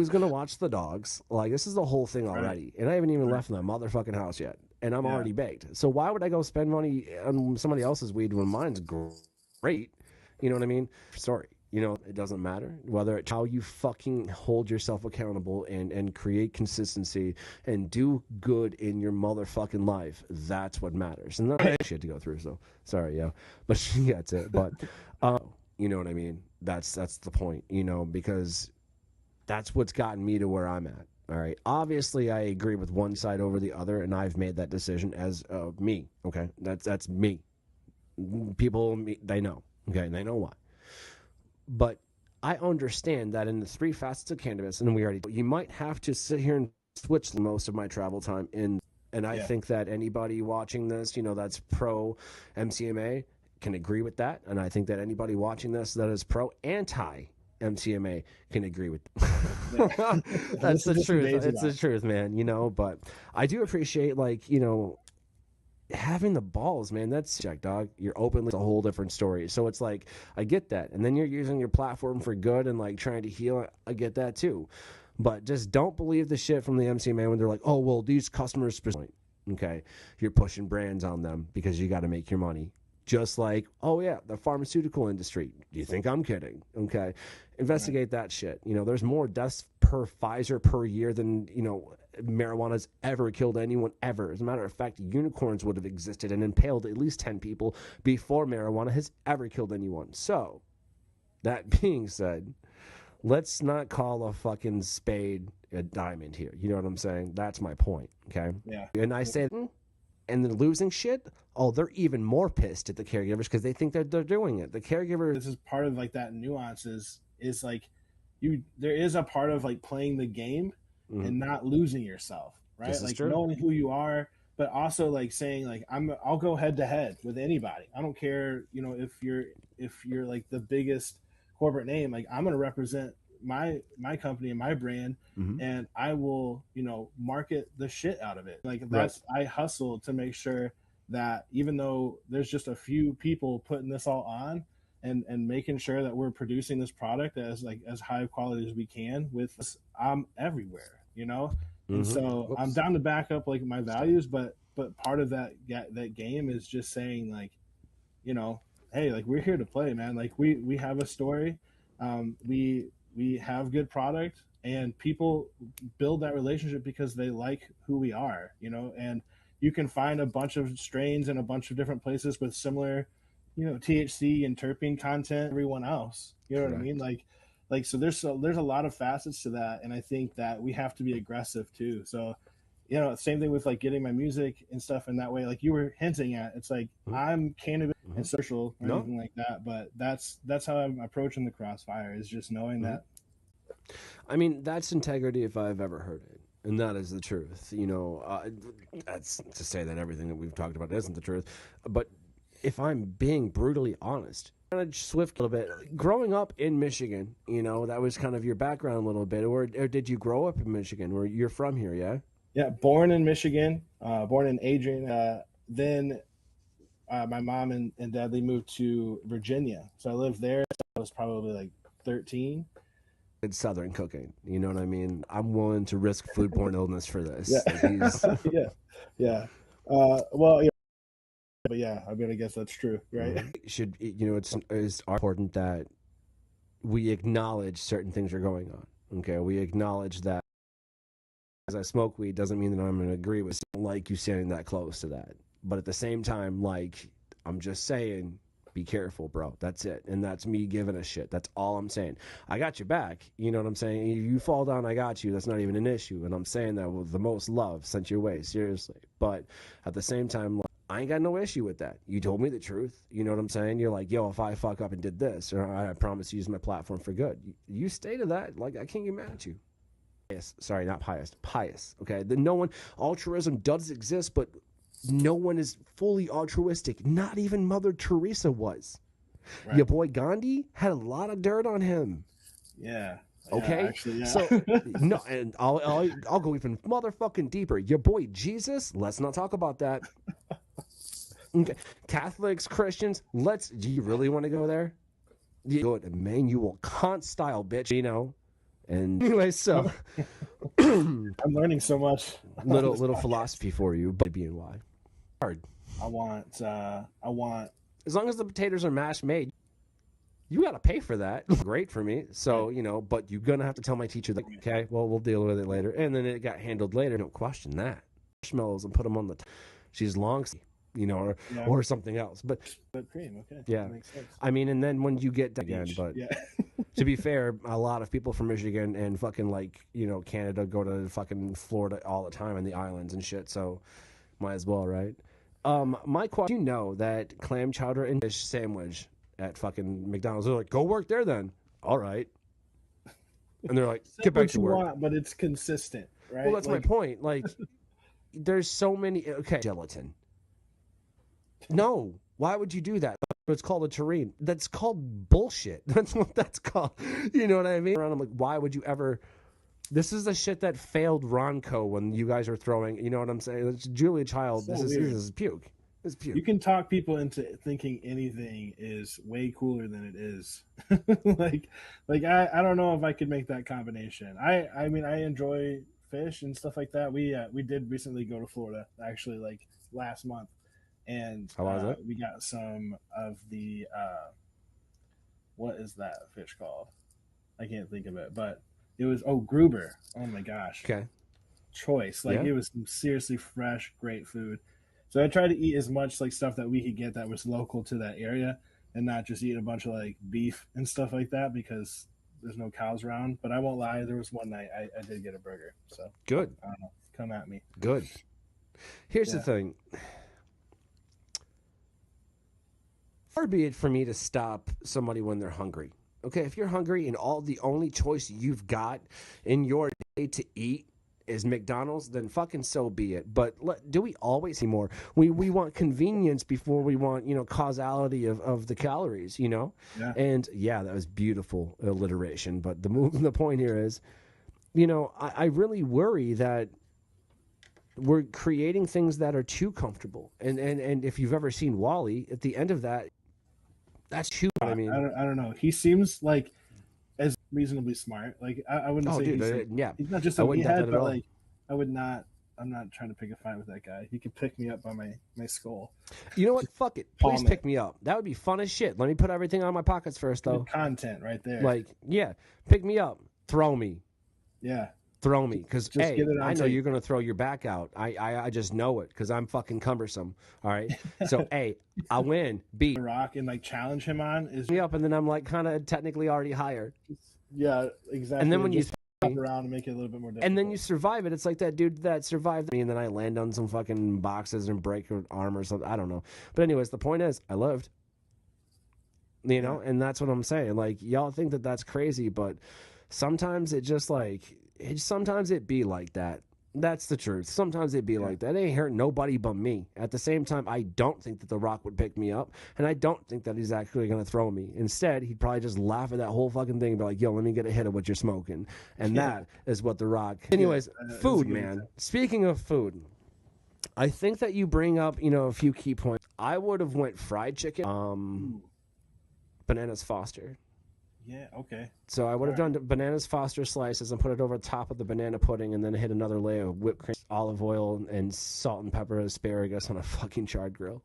S3: going to watch the dogs? This is the whole thing already. And I haven't even left my motherfucking house yet. And I'm already baked. So why would I go spend money on somebody else's weed when mine's great? You know what I mean? Sorry. It doesn't matter whether it's how you fucking hold yourself accountable and create consistency and do good in your motherfucking life. That's what matters. And then I had to go through, so sorry, but she gets it. But you know what I mean? That's the point, because that's what's gotten me to where I'm at. All right. Obviously, I agree with one side over the other, and I've made that decision as me. Okay, that's me. People, they know. Okay, and they know why. But I understand that in the three facets of cannabis, and you might have to sit here and switch most of my travel time in. And I think that anybody watching this, that's pro MCMA can agree with that. And I think that anybody watching this that is pro anti MCMA can agree with that. That's the truth. It's the truth, man, but I do appreciate having the balls, man. That's check, dog. You're openly a whole different story. So it's I get that. And then you're using your platform for good and trying to heal. I get that too. But just don't believe the shit from the MCMA when they're like, oh, well, these customers, okay, you're pushing brands on them because you got to make your money. Just oh yeah, the pharmaceutical industry. Do you think I'm kidding? Okay. Investigate that shit. There's more deaths per Pfizer per year than, marijuana's ever killed anyone ever. As a matter of fact, unicorns would have existed and impaled at least 10 people before marijuana has ever killed anyone. So, that being said, let's not call a fucking spade a diamond here. You know what I'm saying? That's my point. Okay.
S4: Yeah.
S3: And I say, and they're losing shit. Oh, they're even more pissed at the caregivers because they think they're doing it. The caregiver.
S4: This is part of like that nuances is like there is a part of like playing the game and not losing yourself, right? Like knowing who you are, but also like saying like I'll go head to head with anybody. I don't care, you know, if you're like the biggest corporate name, like I'm going to represent my company and my brand, and I will, you know, market the shit out of it. Like that's I hustle to make sure that even though there's just a few people putting this all on and making sure that we're producing this product as high quality as we can with this, I'm everywhere, you know. And so I'm down to back up like my values, but part of that game is just saying like, you know, hey, like we're here to play, man. Like we have a story, we have good product, and people build that relationship because they like who we are, you know. And you can find a bunch of strains in a bunch of different places with similar, you know, THC and terpene content, everyone else, you know what I mean? Like, so there's a lot of facets to that. And I think that we have to be aggressive too. So, you know, same thing with like getting my music and stuff in that way, like you were hinting at, it's like, I'm cannabis and social or anything like that. But that's how I'm approaching the Crossfire, is just knowing that.
S3: I mean, that's integrity if I've ever heard it. And that is the truth. You know, that's to say that everything that we've talked about isn't the truth. But if I'm being brutally honest, kind of swift a little bit, growing up in Michigan, you know, that was kind of your background a little bit. Or did you grow up in Michigan? Where you're from here, yeah?
S4: Yeah, born in Michigan, born in Adrian. Then my mom and dad, they moved to Virginia. So I lived there. I was probably like 13.
S3: It's Southern cooking, you know what I mean? I'm willing to risk foodborne illness for this.
S4: Yeah, yeah. Well, yeah, but yeah, I mean, I guess that's true, right?
S3: Should, you know, it's important that we acknowledge certain things are going on. Okay, we acknowledge that as I smoke weed doesn't mean that I'm going to agree with like you standing that close to that. But at the same time, like I'm just saying, be careful, bro. That's it. And that's me giving a shit. That's all I'm saying. I got your back. You know what I'm saying? You fall down, I got you. That's not even an issue. And I'm saying that with the most love sent your way, seriously. But at the same time, like, I ain't got no issue with that. You told me the truth. You know what I'm saying? You're like, yo, if I fuck up and did this, or I promise to use my platform for good. You stated that. Like, I can't get mad at you. Pious. Sorry, not pious. Pious. Okay? No one, altruism does exist, but no one is fully altruistic. Not even Mother Teresa was. Right. Your boy Gandhi had a lot of dirt on him.
S4: Yeah.
S3: Okay.
S4: Yeah, actually, yeah.
S3: So no, and I'll go even motherfucking deeper. Your boy Jesus. Let's not talk about that. Okay. Catholics, Christians. Do you really want to go there? Good Emmanuel Kant style, bitch. You know. And anyway, so
S4: I'm learning so much.
S3: Little philosophy for you, but being why. Hard.
S4: I want
S3: as long as the potatoes are mash made, you got to pay for that. Great for me. So, you know, but you're going to have to tell my teacher that, okay, well, we'll deal with it later. And then it got handled later. Don't question that. Marshmallows and put them on she's long, you know, or something else. But
S4: cream, okay.
S3: Yeah.
S4: That makes sense.
S3: I mean, and then when you get again, but
S4: yeah.
S3: to be fair, a lot of people from Michigan and fucking like, you know, Canada go to fucking Florida all the time in the islands and shit. So might as well, right? My question, you know that clam chowder and fish sandwich at fucking McDonald's, they're like, go work there then. All right. And they're like, get back to work.
S4: But it's consistent, right?
S3: Well, that's my point. Like, there's so many. Okay, gelatin. No, why would you do that? It's called a terrine. That's called bullshit. That's what that's called. You know what I mean? I'm like, why would you ever? This is the shit that failed Ronco when you guys are throwing. You know what I'm saying? It's Julia Child.
S4: So
S3: this is puke. It's puke.
S4: You can talk people into thinking anything is way cooler than it is. like I don't know if I could make that combination. I mean, I enjoy fish and stuff like that. We did recently go to Florida, actually, like last month. And
S3: how was it?
S4: We got some of the what is that fish called? I can't think of it, but it was Gruber. Oh my gosh.
S3: Okay.
S4: Choice. Like it was some seriously fresh, great food. So I tried to eat as much like stuff that we could get that was local to that area, and not just eat a bunch of like beef and stuff like that, because there's no cows around. But I won't lie, there was one night I did get a burger. So
S3: Good.
S4: I don't know. Come at me.
S3: Good. Here's the thing. Far be it for me to stop somebody when they're hungry. Okay, if you're hungry and the only choice you've got in your day to eat is McDonald's, then fucking so be it. But do we always anymore? We want convenience before we want, causality of the calories, Yeah. And yeah, that was beautiful alliteration. But the point here is, I really worry that we're creating things that are too comfortable. And if you've ever seen Wall-E, at the end of that, that's too. I mean,
S4: I don't know. He seems like as reasonably smart. Like I wouldn't say he's not just a meathead, but like I would not. I'm not trying to pick a fight with that guy. He could pick me up by my skull.
S3: You know what? Fuck it. Please pick me up. That would be fun as shit. Let me put everything on my pockets first, though.
S4: Good content right there.
S3: Like, yeah, pick me up. Throw me.
S4: Yeah.
S3: Throw me, because A, I know you're going to throw your back out. I just know it, because I'm fucking cumbersome. All right? So, A, I win. B,
S4: rock and like challenge him on is
S3: me up, and then I'm like kind of technically already higher.
S4: Yeah, exactly.
S3: And then when you
S4: hop around and make it a little bit more difficult.
S3: And then you survive it. It's like that dude that survived me, and then I land on some fucking boxes and break your arm or something. I don't know. But anyways, the point is, I lived. And that's what I'm saying. Like, y'all think that that's crazy, but sometimes it just like... sometimes it be like that. That's the truth. Sometimes it be like that. It ain't hurt nobody but me. At the same time, I don't think that The Rock would pick me up, and I don't think that he's actually going to throw me. Instead, he'd probably just laugh at that whole fucking thing and be like, yo, let me get a hit of what you're smoking. And that is what The Rock... Anyways, food, man. Speaking of food, I think that you bring up, a few key points. I would have went fried chicken, bananas Foster.
S4: Yeah, okay.
S3: So I would have done bananas Foster slices and put it over top of the banana pudding, and then hit another layer of whipped cream, olive oil, and salt and pepper asparagus on a fucking charred grill.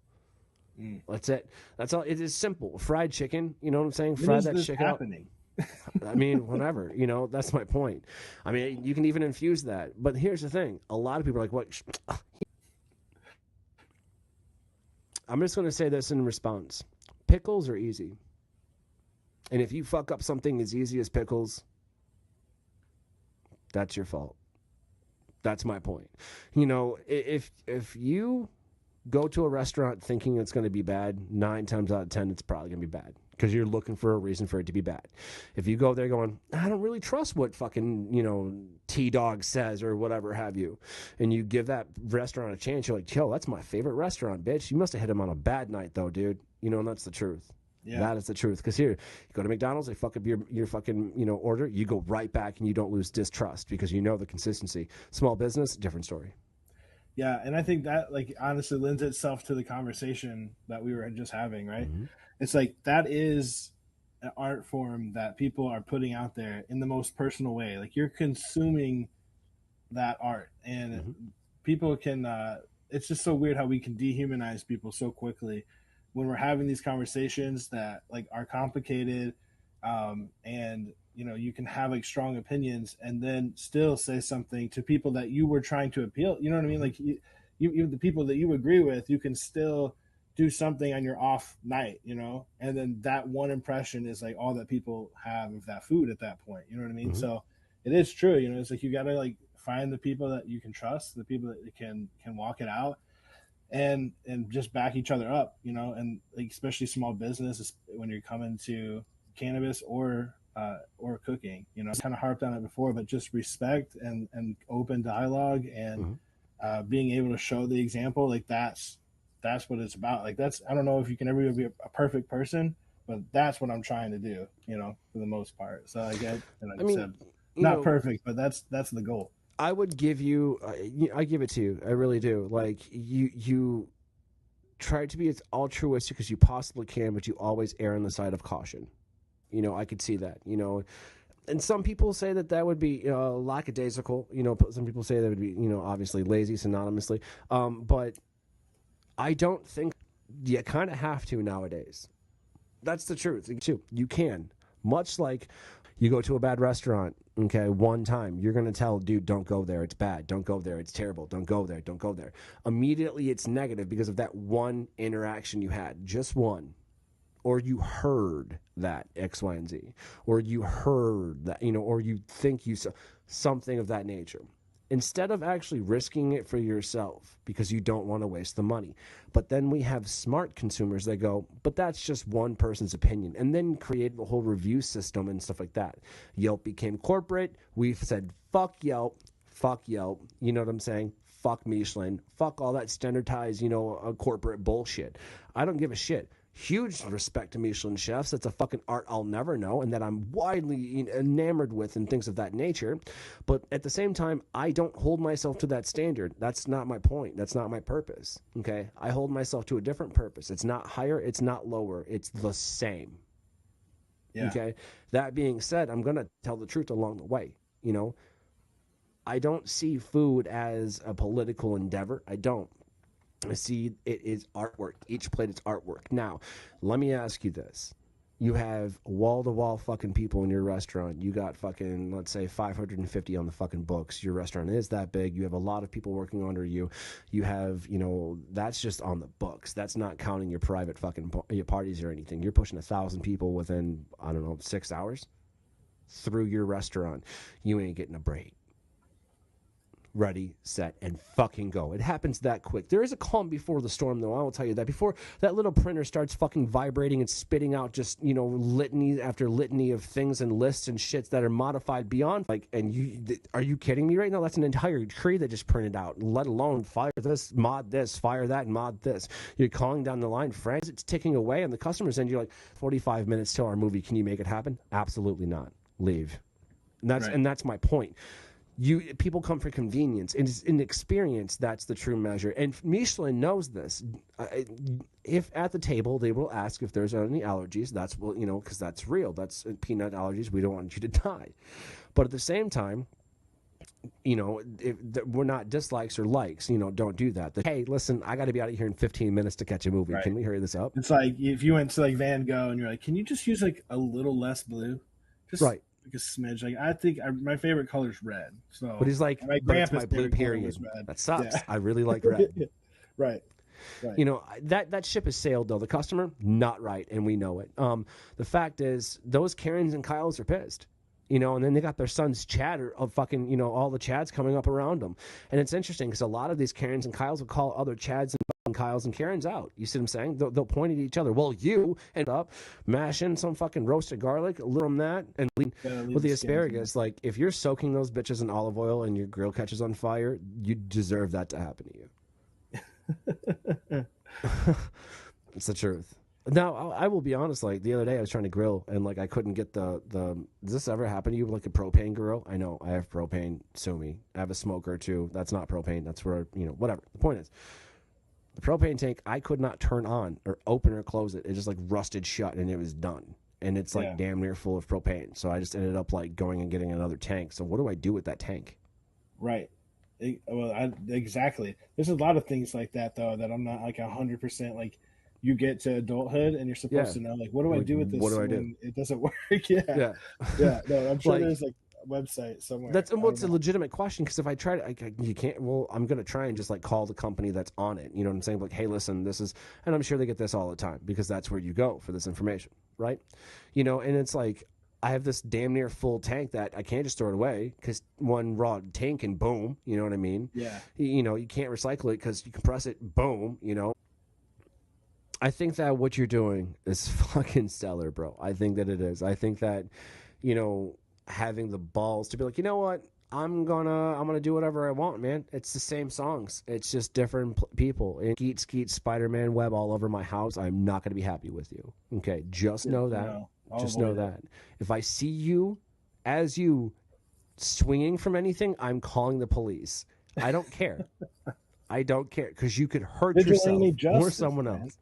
S3: That's it. That's all. It is simple. Fried chicken. You know what I'm saying? Fry that shit out. I mean, whatever. That's my point. I mean, you can even infuse that. But here's the thing. A lot of people are like, what? I'm just going to say this in response. Pickles are easy. And if you fuck up something as easy as pickles, that's your fault. That's my point. If you go to a restaurant thinking it's going to be bad, 9 times out of 10, it's probably going to be bad, because you're looking for a reason for it to be bad. If you go there going, I don't really trust what fucking, T-Dog says or whatever have you, and you give that restaurant a chance, you're like, yo, that's my favorite restaurant, bitch. You must have hit him on a bad night, though, dude. And that's the truth. Yeah. That is the truth. Because here, you go to McDonald's, they fuck up your fucking order. You go right back and you don't lose distrust because you know the consistency. Small business, different story.
S4: Yeah, and I think that honestly lends itself to the conversation that we were just having, right? Mm-hmm. It's like that is an art form that people are putting out there in the most personal way. Like, you're consuming that art, and people can. It's just so weird how we can dehumanize people so quickly when we're having these conversations that are complicated, and you can have strong opinions and then still say something to people that you were trying to appeal. You know what I mean? Like you the people that you agree with, you can still do something on your off night, and then that one impression is all that people have of that food at that point. You know what I mean? Mm-hmm. So it is true. It's like you got to find the people that you can trust, the people that can walk it out. And just back each other up, and especially small business when you're coming to cannabis or cooking, I kind of harped on it before, but just respect and open dialogue and being able to show the example, that's what it's about. I don't know if you can ever be a perfect person, but that's what I'm trying to do, for the most part. So I said, not perfect, but that's the goal.
S3: I would give you, I give it to you. I really do. You try to be as altruistic as you possibly can, but you always err on the side of caution. I could see that, and some people say that would be lackadaisical. Some people say that would be, obviously lazy synonymously. But I don't think you kind of have to nowadays. That's the truth too. You can, much like you go to a bad restaurant. Okay, one time, you're going to tell, dude, don't go there. It's bad. Don't go there. It's terrible. Don't go there. Don't go there. Immediately, it's negative because of that one interaction you had. Just one. or you heard that X, Y, and Z, or you heard that, or you think you saw something of that nature. Instead of actually risking it for yourself because you don't want to waste the money. But then we have smart consumers that go, but that's just one person's opinion, and then create the whole review system and stuff like that. Yelp became corporate. We've said, fuck Yelp, you know what I'm saying? Fuck Michelin, fuck all that standardized, corporate bullshit. I don't give a shit. Huge respect to Michelin chefs. That's a fucking art I'll never know and that I'm widely enamored with and things of that nature. But at the same time, I don't hold myself to that standard. That's not my point. That's not my purpose. Okay? I hold myself to a different purpose. It's not higher. It's not lower. It's the same. Yeah. Okay? That being said, I'm going to tell the truth along the way. I don't see food as a political endeavor. I don't. I see it is artwork. Each plate is artwork. Now, let me ask you this. You have wall-to-wall fucking people in your restaurant. You got fucking, let's say, 550 on the fucking books. Your restaurant is that big. You have a lot of people working under you. You have, that's just on the books. That's not counting your private fucking parties or anything. You're pushing 1,000 people within, 6 hours through your restaurant. You ain't getting a break. Ready, set, and fucking go. It happens that quick. There is a calm before the storm, though. I will tell you that. Before that little printer starts fucking vibrating and spitting out just, litany after litany of things and lists and shits that are modified beyond, are you kidding me right now? That's an entire tree that just printed out, let alone fire this, mod this, fire that, and mod this. You're calling down the line, friends. It's ticking away, and the customer's end, you're like, 45 minutes till our movie. Can you make it happen? Absolutely not. Leave. And that's my point. People come for convenience. In experience, that's the true measure. And Michelin knows this. If at the table they will ask if there's any allergies, that's because that's real. That's peanut allergies. We don't want you to die. But at the same time, we're not dislikes or likes. Don't do that. Hey, listen, I got to be out of here in 15 minutes to catch a movie. Right. Can we hurry this up?
S4: It's like if you went to Van Gogh and you're like, can you just use a little less blue? Just
S3: right.
S4: A smidge. I think my favorite color is red. So,
S3: but he's like, but it's my blue period. That sucks. Yeah. I really like red.
S4: Right.
S3: That ship has sailed though. The customer, not right, and we know it. The fact is, those Karens and Kyles are pissed. And then they got their son's chatter of fucking, all the Chads coming up around them. And it's interesting because a lot of these Karens and Kyles will call other Chads and Kyles and Karens out. You see what I'm saying? They'll point at each other. Well, you end up mashing some fucking roasted garlic, a little on that, and with the asparagus. Like, if you're soaking those bitches in olive oil and your grill catches on fire, you deserve that to happen to you. It's the truth. Now, I will be honest, the other day I was trying to grill and I couldn't get the does this ever happen to you, like a propane grill? I know, I have propane, sue me. I have a smoker too. That's not propane. That's where, whatever. The point is, the propane tank, I could not turn on or open or close it. It just rusted shut and it was done. And it's damn near full of propane. So I just ended up going and getting another tank. So what do I do with that tank?
S4: Right. Exactly. There's a lot of things like that though, that I'm not 100% you get to adulthood and you're supposed to know what do I do with this?
S3: What do I do?
S4: It doesn't work. Yeah. No, I'm sure there's a website somewhere.
S3: That's a legitimate question, because if I try to, you can't. Well, I'm gonna try and just call the company that's on it. You know what I'm saying? Hey, listen, this is, and I'm sure they get this all the time because that's where you go for this information, right? And it's I have this damn near full tank that I can't just throw it away because one raw tank and boom, you know what I mean?
S4: Yeah.
S3: You can't recycle it because you compress it, boom, I think that what you're doing is fucking stellar, bro. I think that it is. I think that, having the balls to be you know what? I'm gonna do whatever I want, man. It's the same songs. It's just different people. And Skeet, Spider-Man web all over my house. I'm not gonna be happy with you. Okay, just know that.
S4: No,
S3: just know that. If I see you as you swinging from anything, I'm calling the police. I don't care. I don't care, because you could hurt yourself or someone else.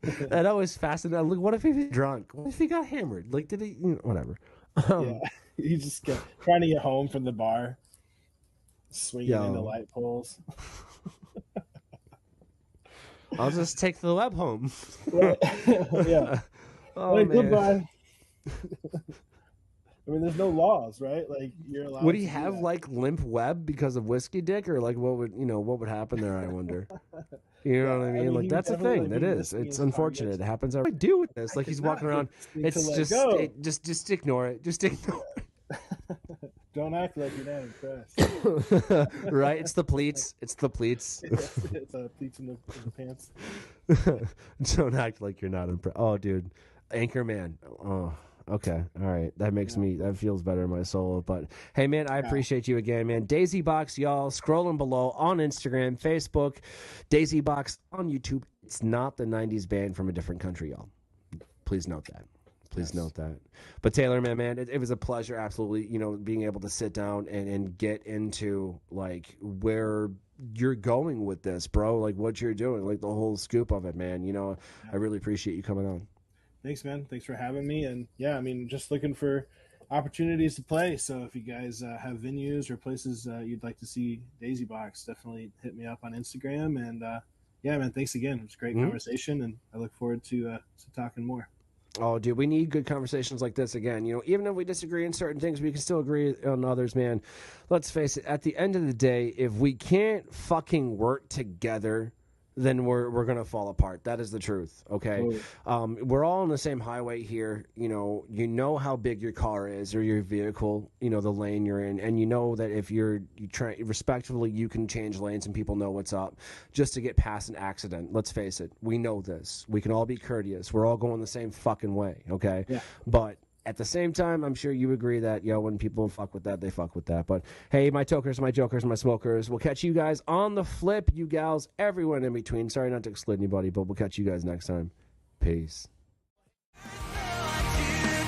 S3: That always fascinating. Look, what if he was drunk? What if he got hammered? Did he? Whatever.
S4: He just trying to get home from the bar, swinging into light poles.
S3: I'll just take the web home.
S4: Yeah.
S3: Oh, man.
S4: Goodbye. I mean, there's no laws, right? You're allowed.
S3: Would he have limp web because of whiskey dick, or what would happen there? I wonder. You know what I mean?
S4: he
S3: like, that's a
S4: definitely,
S3: thing.
S4: like,
S3: That
S4: he
S3: is.
S4: missed me
S3: It's
S4: in
S3: unfortunate.
S4: Target.
S3: It happens. What do I do with this? Like, he's
S4: cannot
S3: walking around.
S4: wait to
S3: It's
S4: let
S3: just,
S4: go.
S3: just ignore it. Just ignore
S4: Don't act like you're not impressed.
S3: it. Right? It's the pleats. It's the pleats.
S4: it's pleats in the pants.
S3: Don't act like you're not impressed. Oh, dude. Anchorman. Oh, okay. All right. That makes me, that feels better in my soul. But hey, man, I appreciate you again, man. DAISYBOX, y'all. Scrolling below on Instagram, Facebook, DAISYBOX on YouTube. It's not the 90s band from a different country, y'all. Please note that. Please note that. But Taylor, man, it was a pleasure, absolutely, being able to sit down and get into, like, where you're going with this, bro. Like, what you're doing, like, the whole scoop of it, man. I really appreciate you coming on.
S4: Thanks, man. Thanks for having me. And yeah, I mean, just looking for opportunities to play. So if you guys have venues or places you'd like to see DAISYBOX, definitely hit me up on Instagram. And yeah, man, thanks again. It was a great conversation, and I look forward to talking more.
S3: Oh, dude, we need good conversations like this again. Even if we disagree on certain things, we can still agree on others, man. Let's face it, at the end of the day, if we can't fucking work together, then we're going to fall apart. That is the truth, okay? We're all on the same highway here. You know how big your car is or your vehicle, the lane you're in, and you know that if you try respectfully, you can change lanes and people know what's up just to get past an accident. Let's face it. We know this. We can all be courteous. We're all going the same fucking way, okay? Yeah. But at the same time, I'm sure you agree that, when people fuck with that, they fuck with that. But, hey, my tokers, my jokers, my smokers, we'll catch you guys on the flip, you gals, everyone in between. Sorry not to exclude anybody, but we'll catch you guys next time. Peace.
S2: I